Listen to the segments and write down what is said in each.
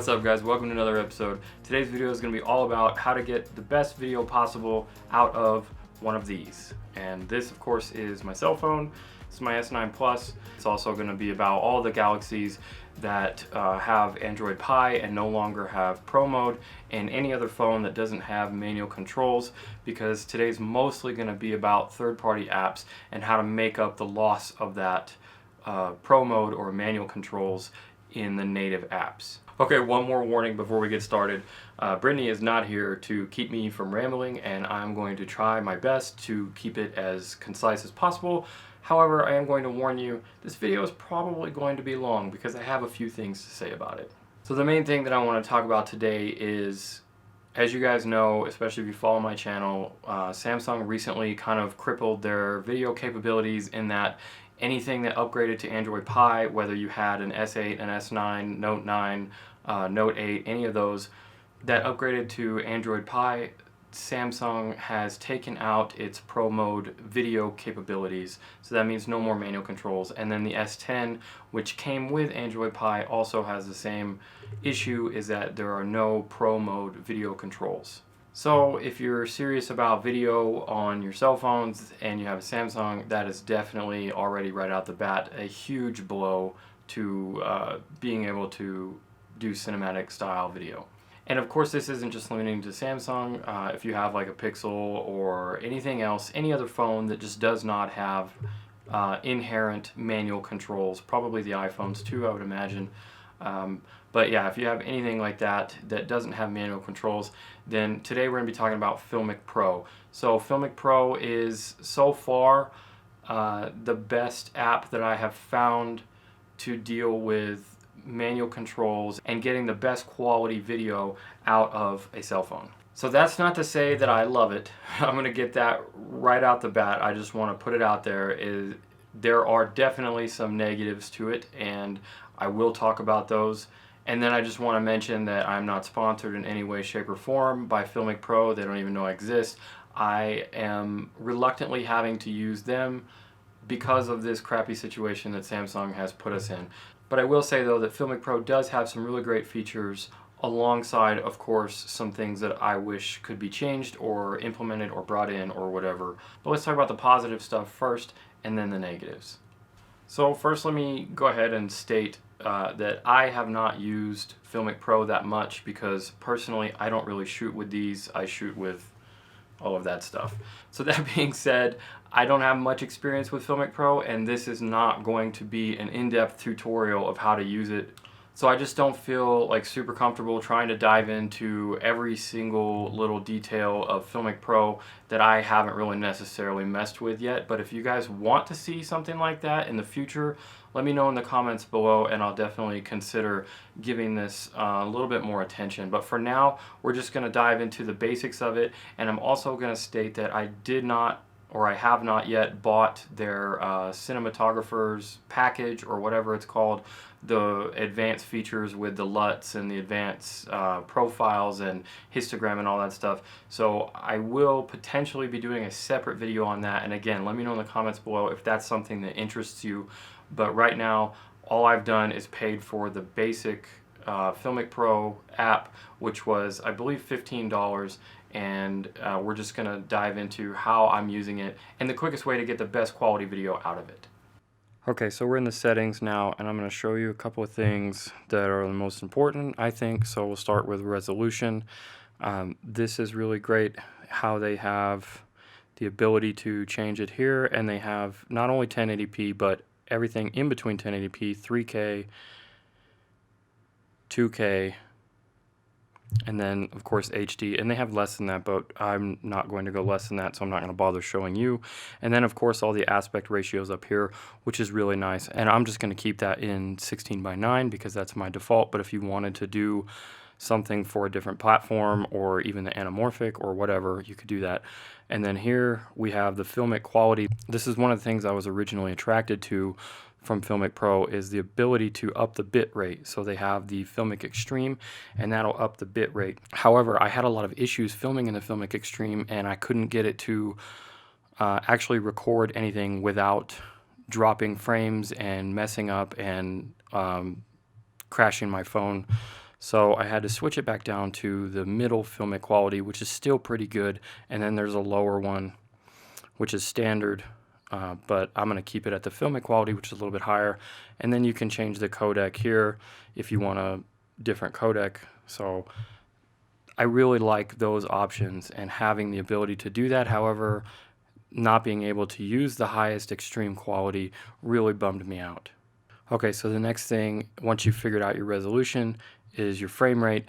What's up guys, welcome to another episode. Today's video is going to be all about how to get the best video possible out of one of these. And this of course is my cell phone. It's my S9 Plus. It's also going to be about all the Galaxies that have Android Pie and no longer have Pro mode, and any other phone that doesn't have manual controls, because today's mostly going to be about third-party apps and how to make up the loss of that Pro mode or manual controls in the native apps. Okay, one more warning before we get started. Brittany is not here to keep me from rambling, and I'm going to try my best to keep it as concise as possible. However, I am going to warn you, this video is probably going to be long because I have a few things to say about it. So the main thing that I want to talk about today is, as you guys know, especially if you follow my channel, Samsung recently kind of crippled their video capabilities in that anything that upgraded to Android Pie, whether you had an S8, an S9, Note 9, Note 8, any of those that upgraded to Android Pie, Samsung has taken out its Pro mode video capabilities. So that means no more manual controls. And then the S10, which came with Android Pie, also has the same issue, is that there are no Pro mode video controls. So if you're serious about video on your cell phones and you have a Samsung, that is definitely already right out the bat a huge blow to being able to do cinematic style video. And of course this isn't just limiting to Samsung. If you have like a Pixel or anything else, any other phone that just does not have inherent manual controls, probably the iPhones too, I would imagine. But yeah, if you have anything like that that doesn't have manual controls, then today we're going to be talking about Filmic Pro. So Filmic Pro is so far the best app that I have found to deal with manual controls and getting the best quality video out of a cell phone. So that's not to say that I love it. I'm going to get that right out the bat. I just want to put it out there. There are definitely some negatives to it, and I will talk about those. And then I just want to mention that I'm not sponsored in any way, shape, or form by Filmic Pro. They don't even know I exist. I am reluctantly having to use them because of this crappy situation that Samsung has put us in. But I will say though that Filmic Pro does have some really great features, alongside of course some things that I wish could be changed or implemented or brought in or whatever. But let's talk about the positive stuff first and then the negatives. So first let me go ahead and state that I have not used Filmic Pro that much because personally I don't really shoot with these. I shoot with all of that stuff. So that being said, I don't have much experience with Filmic Pro, and this is not going to be an in-depth tutorial of how to use it. So I just don't feel like super comfortable trying to dive into every single little detail of Filmic Pro that I haven't really necessarily messed with yet. But if you guys want to see something like that in the future, let me know in the comments below, and I'll definitely consider giving this a little bit more attention. But for now, we're just going to dive into the basics of it, and I'm also going to state that I have not yet bought their cinematographer's package, or whatever it's called, the advanced features with the LUTs and the advanced profiles and histogram and all that stuff. So I will potentially be doing a separate video on that, and again, let me know in the comments below if that's something that interests you. But right now, all I've done is paid for the basic Filmic Pro app, which was, I believe, $15, and we're just going to dive into how I'm using it and the quickest way to get the best quality video out of it. Okay, so we're in the settings now, and I'm going to show you a couple of things that are the most important, I think. So we'll start with resolution. This is really great how they have the ability to change it here, and they have not only 1080p, but everything in between 1080p, 3K, 2K, and then of course HD, and they have less than that, but I'm not going to go less than that, so I'm not going to bother showing you. And then of course all the aspect ratios up here, which is really nice, and I'm just going to keep that in 16:9 because that's my default. But if you wanted to do something for a different platform or even the anamorphic or whatever, you could do that. And then here we have the filmic quality. This is one of the things I was originally attracted to from Filmic Pro, is the ability to up the bit rate. So they have the Filmic Extreme, and that'll up the bit rate. However, I had a lot of issues filming in the Filmic Extreme, and I couldn't get it to actually record anything without dropping frames and messing up and crashing my phone. So I had to switch it back down to the middle Filmic quality, which is still pretty good. And then there's a lower one, which is standard, but I'm going to keep it at the Filmic quality, which is a little bit higher. And then you can change the codec here if you want a different codec. So I really like those options and having the ability to do that. However, not being able to use the highest extreme quality really bummed me out. Okay, so the next thing, once you've figured out your resolution, is your frame rate.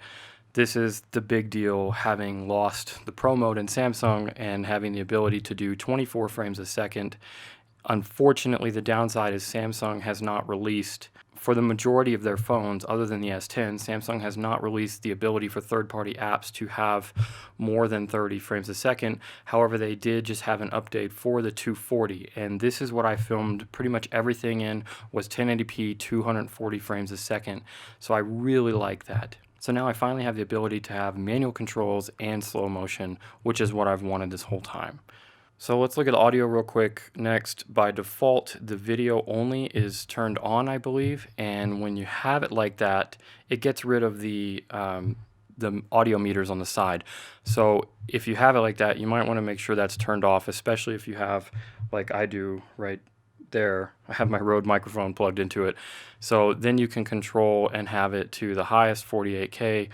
This is the big deal, having lost the Pro mode in Samsung and having the ability to do 24 frames a second. Unfortunately, the downside is Samsung has not released, for the majority of their phones, other than the S10, Samsung has not released the ability for third-party apps to have more than 30 frames a second. However, they did just have an update for the 240, and this is what I filmed pretty much everything in, was 1080p 240 frames a second. So I really like that. So now I finally have the ability to have manual controls and slow motion, which is what I've wanted this whole time. So let's look at the audio real quick next. By default, the video only is turned on, I believe, and when you have it like that, it gets rid of the audio meters on the side. So if you have it like that, you might want to make sure that's turned off, especially if you have, like I do right there, I have my Rode microphone plugged into it. So then you can control and have it to the highest 48K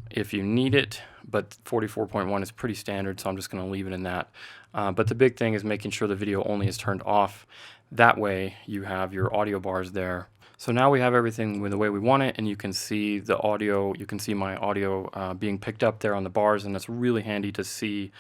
if you need it, but 44.1 is pretty standard, so I'm just going to leave it in that. But the big thing is making sure the video only is turned off. That way you have your audio bars there. So now we have everything the way we want it, and you can see the audio, you can see my audio being picked up there on the bars, and it's really handy to see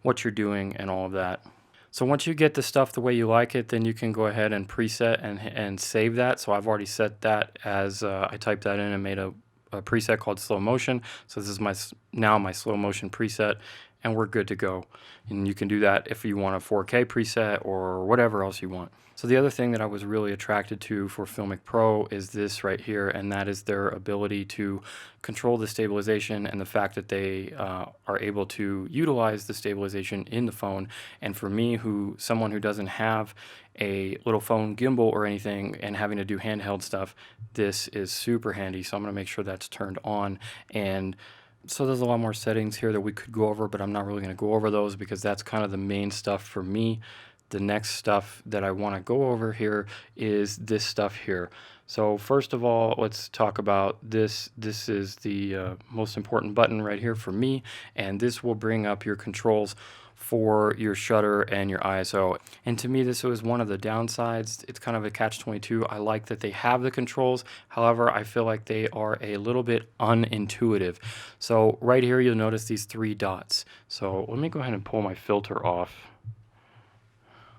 what you're doing and all of that. So once you get the stuff the way you like it, then you can go ahead and preset and save that. So I've already set that as I typed that in and made a preset called slow motion. So this is now my slow motion preset, and we're good to go. And you can do that if you want a 4K preset or whatever else you want. So the other thing that I was really attracted to for Filmic Pro is this right here, and that is their ability to control the stabilization and the fact that they are able to utilize the stabilization in the phone. And for me, someone who doesn't have a little phone gimbal or anything and having to do handheld stuff, this is super handy. So I'm going to make sure that's turned on. And so there's a lot more settings here that we could go over, but I'm not really going to go over those because that's kind of the main stuff for me. The next stuff that I want to go over here is this stuff here. So first of all, let's talk about this. This is the most important button right here for me, and this will bring up your controls for your shutter and your ISO. And to me, this was one of the downsides. It's kind of a catch-22. I like that they have the controls. However, I feel like they are a little bit unintuitive. So right here, you'll notice these 3 dots. So let me go ahead and pull my filter off.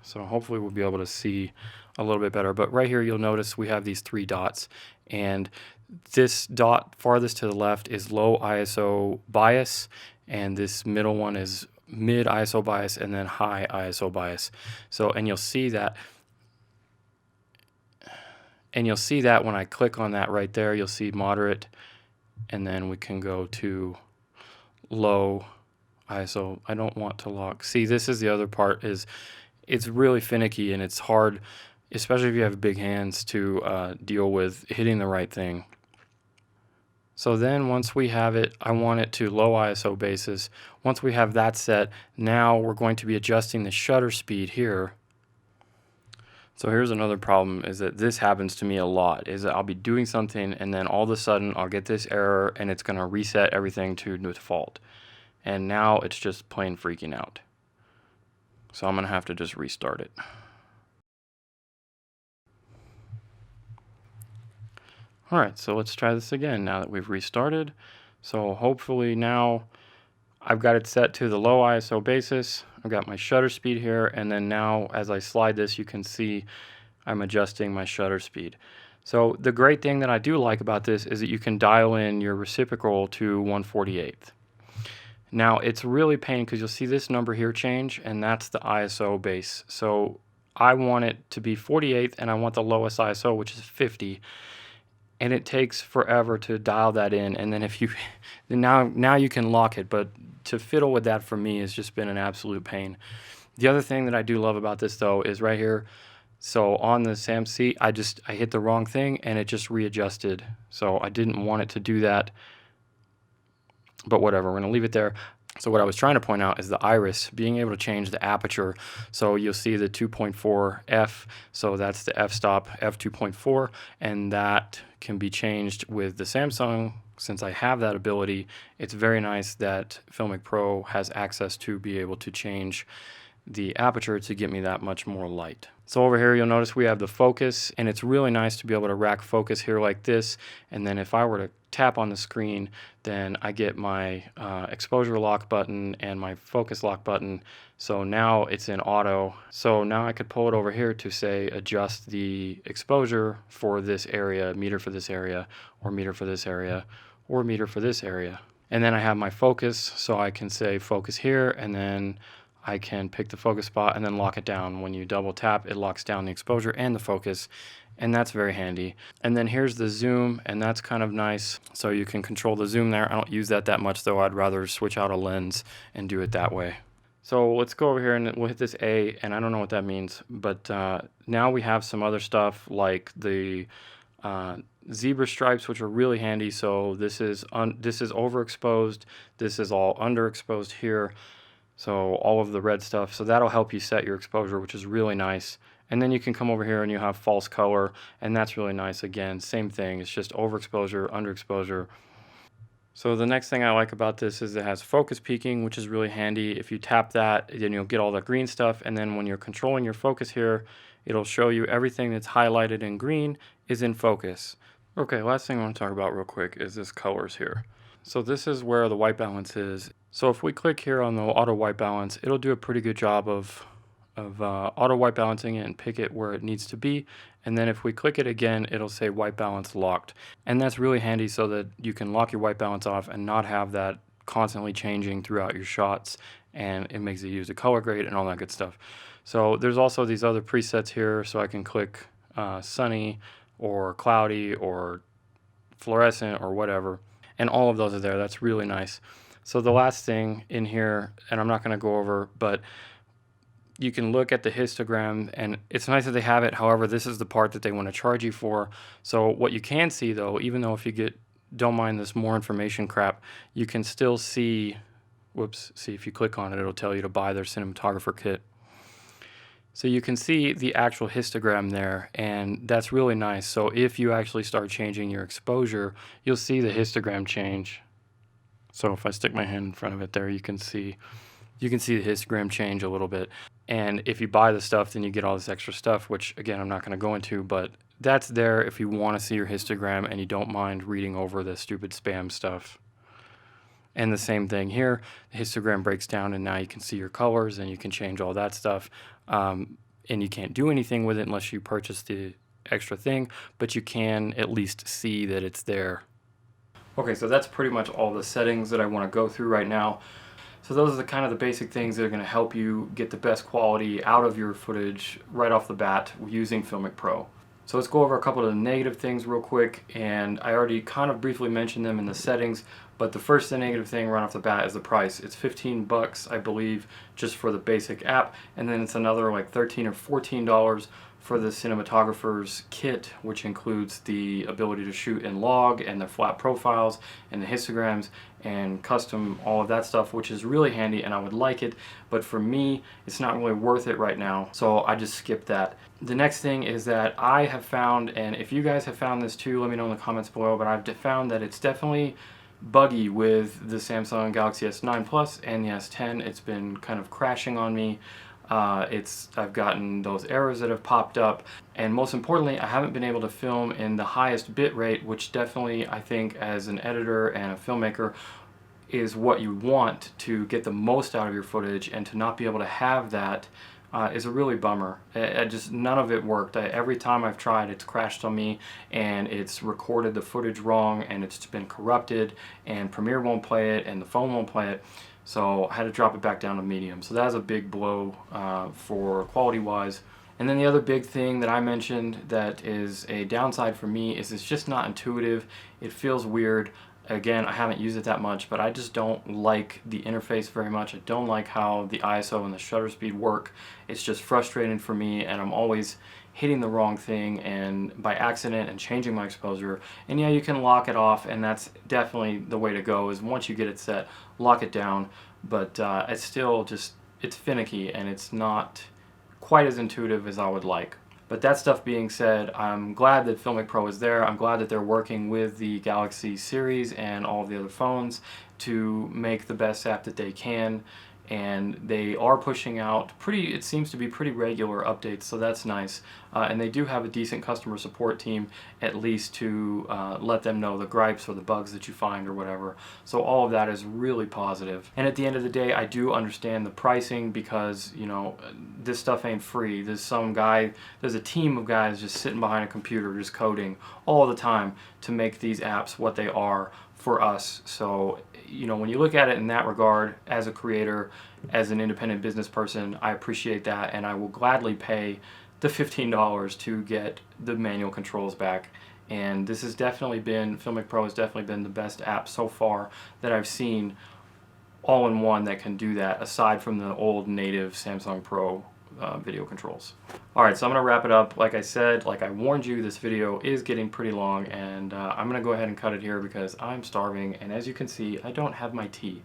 So hopefully we'll be able to see a little bit better. But right here, you'll notice we have these 3 dots. And this dot farthest to the left is low ISO bias. And this middle one is mid ISO bias, and then high ISO bias. So, and you'll see that when I click on that right there, you'll see moderate, and then we can go to low ISO. I don't want to lock. See, this is the other part, is it's really finicky and it's hard, especially if you have big hands, to deal with hitting the right thing. So then once we have it, I want it to low ISO basis. Once we have that set, now we're going to be adjusting the shutter speed here. So here's another problem, is that this happens to me a lot, is that I'll be doing something and then all of a sudden I'll get this error and it's going to reset everything to default. And now it's just plain freaking out. So I'm going to have to just restart it. Alright, so let's try this again now that we've restarted. So hopefully now I've got it set to the low ISO basis. I've got my shutter speed here, and then now as I slide this, you can see I'm adjusting my shutter speed. So the great thing that I do like about this is that you can dial in your reciprocal to 1/48. Now it's really pain because you'll see this number here change, and that's the ISO base. So I want it to be 48 and I want the lowest ISO, which is 50. And it takes forever to dial that in, and then if you now you can lock it, but to fiddle with that for me has just been an absolute pain. The other thing that I do love about this though is right here, So on the SAMC, I hit the wrong thing and it just readjusted. So I didn't want it to do that, but whatever, we're gonna leave it there. So what I was trying to point out is the iris, being able to change the aperture. So you'll see the 2.4 f, so that's the f-stop, f2.4, and that can be changed with the Samsung. Since I have that ability, it's very nice that Filmic Pro has access to be able to change the aperture to get me that much more light. So over here you'll notice we have the focus, and it's really nice to be able to rack focus here like this, and then if I were to tap on the screen, then I get my exposure lock button and my focus lock button. So now it's in auto. So now I could pull it over here to say adjust the exposure for this area, meter for this area, or meter for this area, or meter for this area. And then I have my focus, so I can say focus here, and then I can pick the focus spot and then lock it down. When you double tap, it locks down the exposure and the focus, and that's very handy. And then here's the zoom, and that's kind of nice. So you can control the zoom there. I don't use that much though. I'd rather switch out a lens and do it that way. So let's go over here and we'll hit this A, and I don't know what that means, but now we have some other stuff like the zebra stripes, which are really handy. So this is overexposed, this is all underexposed here. So all of the red stuff, so that'll help you set your exposure, which is really nice. And then you can come over here and you have false color, and that's really nice. Again, same thing, it's just overexposure, underexposure. So the next thing I like about this is it has focus peaking, which is really handy. If you tap that, then you'll get all the green stuff, and then when you're controlling your focus here, it'll show you everything that's highlighted in green is in focus. Okay, last thing I want to talk about real quick is this colors here. So this is where the white balance is. So if we click here on the auto white balance, it'll do a pretty good job of auto white balancing it and pick it where it needs to be. And then if we click it again, it'll say white balance locked. And that's really handy so that you can lock your white balance off and not have that constantly changing throughout your shots, and it makes it use the color grade and all that good stuff. So there's also these other presets here, so I can click sunny or cloudy or fluorescent or whatever, and all of those are there. That's really nice. So the last thing in here, and I'm not going to go over, but you can look at the histogram, and it's nice that they have it. However, this is the part that they want to charge you for. So what you can see though, even though if you don't mind this more information crap, you can still see, see if you click on it, it'll tell you to buy their cinematographer kit. So you can see the actual histogram there, and that's really nice. So if you actually start changing your exposure, you'll see the histogram change. So if I stick my hand in front of it there, you can see the histogram change a little bit. And if you buy the stuff, then you get all this extra stuff, which again, I'm not going to go into, but that's there if you want to see your histogram and you don't mind reading over the stupid spam stuff. And the same thing here, the histogram breaks down, and now you can see your colors and you can change all that stuff. And you can't do anything with it unless you purchase the extra thing, but you can at least see that it's there. Okay, so that's pretty much all the settings that I want to go through right now. So those are the kind of the basic things that are going to help you get the best quality out of your footage right off the bat using Filmic Pro. So let's go over a couple of the negative things real quick, and I already kind of briefly mentioned them in the settings, but the first negative thing right off the bat is the price. It's $15, I believe, just for the basic app, and then it's another like $13 or $14 for the cinematographer's kit, which includes the ability to shoot in log and the flat profiles and the histograms and custom all of that stuff, which is really handy, and I would like it, but for me it's not really worth it right now, so I just skipped that. The next thing is that I have found, and if you guys have found this too, let me know in the comments below, but I've found that it's definitely buggy with the Samsung Galaxy S9 Plus and the S10. It's been kind of crashing on me. I've gotten those errors that have popped up, and most importantly, I haven't been able to film in the highest bit rate, which definitely, I think, as an editor and a filmmaker, is what you want to get the most out of your footage, and to not be able to have that is a really bummer. None of it worked. Every time I've tried, it's crashed on me, and it's recorded the footage wrong, and it's been corrupted, and Premiere won't play it, and the phone won't play it. So I had to drop it back down to medium. So that was a big blow for quality-wise. And then the other big thing that I mentioned that is a downside for me is it's just not intuitive. It feels weird. Again, I haven't used it that much, but I just don't like the interface very much. I don't like how the ISO and the shutter speed work. It's just frustrating for me, and I'm always hitting the wrong thing and by accident and changing my exposure. And yeah, you can lock it off, and that's definitely the way to go, is once you get it set, lock it down. But it's still just, it's finicky, and it's not quite as intuitive as I would like. But that stuff being said, I'm glad that Filmic Pro is there. I'm glad that they're working with the Galaxy series and all of the other phones to make the best app that they can. And they are pushing out it seems to be pretty regular updates, so that's nice. And they do have a decent customer support team, at least, to let them know the gripes or the bugs that you find or whatever. So all of that is really positive. And at the end of the day, I do understand the pricing, because, you know, this stuff ain't free. There's a team of guys just sitting behind a computer just coding all the time to make these apps what they are for us. So, you know, when you look at it in that regard, as a creator, as an independent business person, I appreciate that, and I will gladly pay the $15 to get the manual controls back. And this has definitely been, Filmic Pro has definitely been the best app so far that I've seen, all in one, that can do that, aside from the old native Samsung Pro video controls. Alright, so I'm going to wrap it up. Like I said, like I warned you, this video is getting pretty long, and I'm going to go ahead and cut it here because I'm starving, and as you can see, I don't have my tea.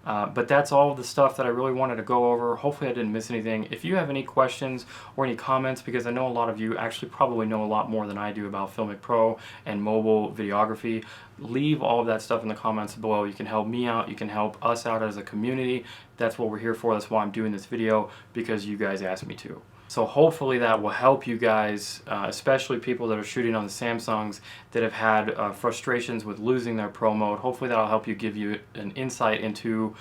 But that's all the stuff that I really wanted to go over. Hopefully I didn't miss anything. If you have any questions or any comments, because I know a lot of you actually probably know a lot more than I do about Filmic Pro and mobile videography, leave all of that stuff in the comments below. You can help me out, you can help us out as a community. That's what we're here for. That's why I'm doing this video, because you guys asked me to. So hopefully that will help you guys, especially people that are shooting on the Samsungs that have had frustrations with losing their Pro mode. Hopefully that'll help you, give you an insight into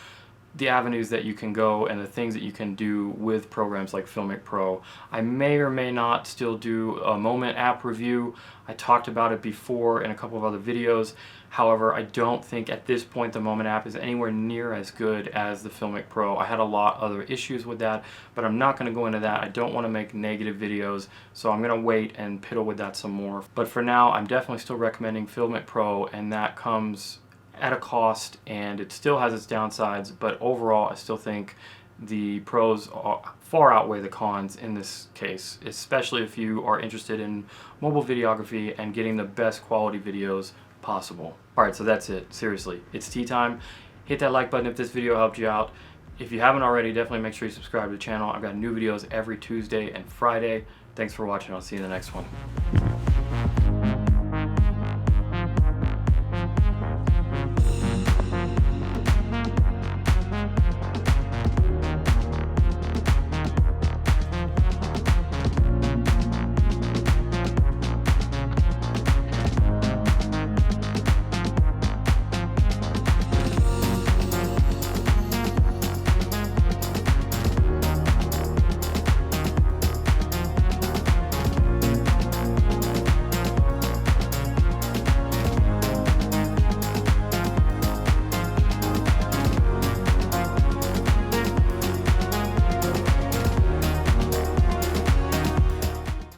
the avenues that you can go and the things that you can do with programs like Filmic Pro. I may or may not still do a Moment app review. I talked about it before in a couple of other videos. However, I don't think at this point the Moment app is anywhere near as good as the Filmic Pro. I had a lot of other issues with that, but I'm not going to go into that. I don't want to make negative videos, so I'm going to wait and piddle with that some more. But for now, I'm definitely still recommending Filmic Pro, and that comes at a cost, and it still has its downsides, but overall I still think the pros far outweigh the cons in this case, especially if you are interested in mobile videography and getting the best quality videos possible. Alright, so that's it. Seriously, it's tea time. Hit that like button if this video helped you out. If you haven't already, definitely make sure you subscribe to the channel. I've got new videos every Tuesday and Friday. Thanks for watching. I'll see you in the next one.